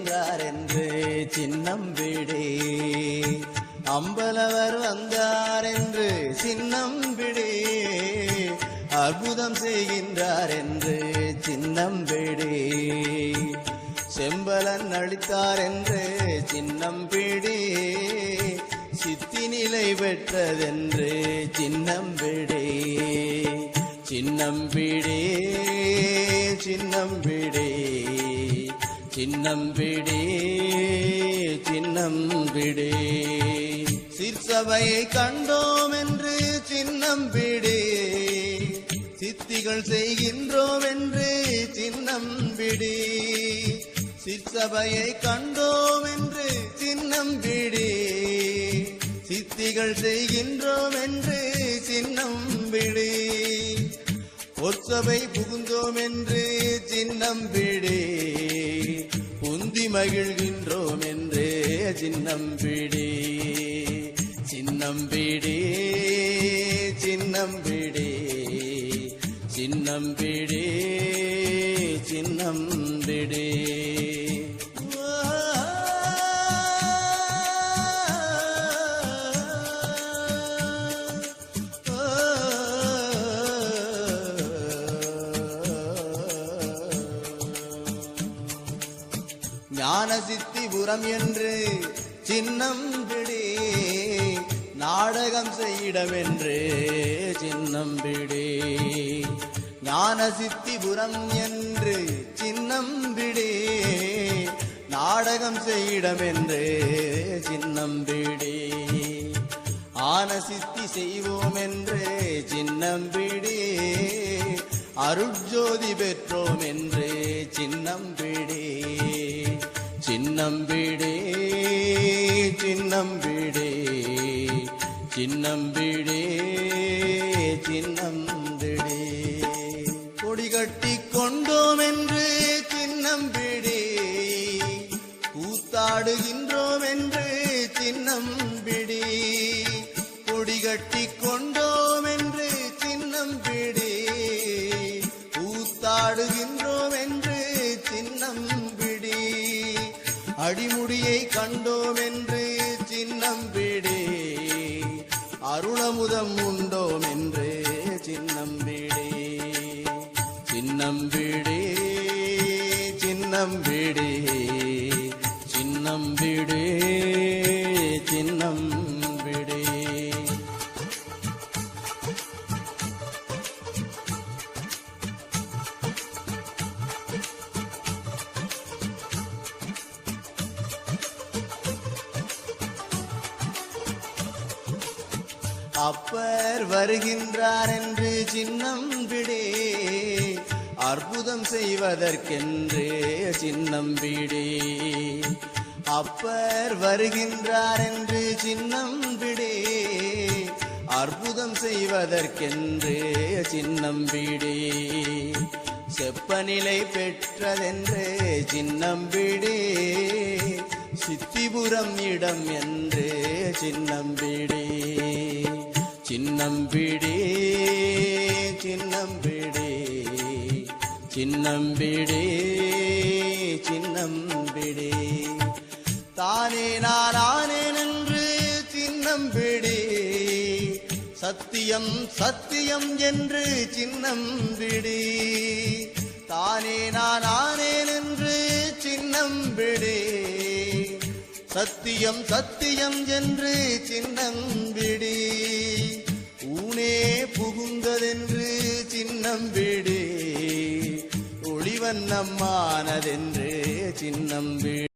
செய்கின்றார் என்று சின்னம் விடே. அம்பலவர் வந்தார் என்று சின்னம் விடே. அற்புதம் செய்கின்றார் என்று சின்னம் விடே. செம்பலன் அளித்தார் என்று சின்னம் விடே. சித்தி நிலை பெற்றதென்று சின்னம் விடே. சின்னம் விடே சின்னம் விடே சின்னம் விடே சின்னம் விடே. சிற்சபையை கண்டோம் என்று சின்னம் விடே. சித்திகள் செய்கின்றோம் என்று சின்னம் விடே. சிற்சபையை கண்டோம் என்று சின்னம் விடே. சித்திகள் செய்கின்றோம் என்று சின்னம் விடே. பொற்சபை புகுந்தோம் என்று சின்னம் விடே. புந்தி மகிழ்கின்றோம் என்று சின்னம் விடே. சின்னம் விடே சின்னம் விடே சின்னம் விடே சின்னம் விடே. ஞான சித்திபுரம் என்று சின்னம் விடே. நாடகம் செய்யிடம் என்று சின்னம் விடே. ஞான சித்திபுரம் என்று சின்னம் விடே. நாடகம் செய்யிடம் என்று சின்னம் விடே. ஆன சித்தி செய்வோம் என்று சின்னம் விடே. அருட்ஜோதி பெற்றோம் என்று சின்னம் விடே. சின்னம் விடே சின்னம் விடே சின்னம் விடே சின்னம் விடே. கொடி கட்டி கொண்டோம் என்று சின்னம் விடே. கூத்தாடுகின்றோம் என்று சின்னம் விடே. கொடி கட்டி கொண்டோம் என்று சின்னம் விடே. கூத்தாடுகின்றோம் என்று சின்னம் விடே. அடிமுடியை கண்டோம் என்று சின்னம் விடே. அருளமுதம் உண்டோம் என்று சின்னம் விடே. சின்னம் விடே சின்னம் விடே சின்னம் விடே சின்னம் விடே. அப்பர் வருகின்றார் என்று சின்னம் விடே. அற்புதம் செய்வதற்கென்று சின்னம் விடே. அப்பர் வருகின்றார் என்று சின்னம் விடே. அற்புதம் செய்வதற்கென்று சின்னம் விடே. செப்பநிலை பெற்றதென்று சின்னம் விடே. சித்திபுரம் இடம் என்று சின்னம் விடே. சின்னம் விடே சின்னம் விடே சின்னம் விடே சின்னம் விடே. தானே நான் ஆனேன் என்று சின்னம் விடே. சத்தியம் சத்தியம் என்று சின்னம் விடே. தானே நான் ஆனேன் என்று சின்னம் விடே. சத்தியம் சத்தியம் என்று சின்னம் விடே. ஊனே புகுந்ததென்று சின்னம் விடே. ஒளிவண்ணம்மானதென்று சின்னம் விடே.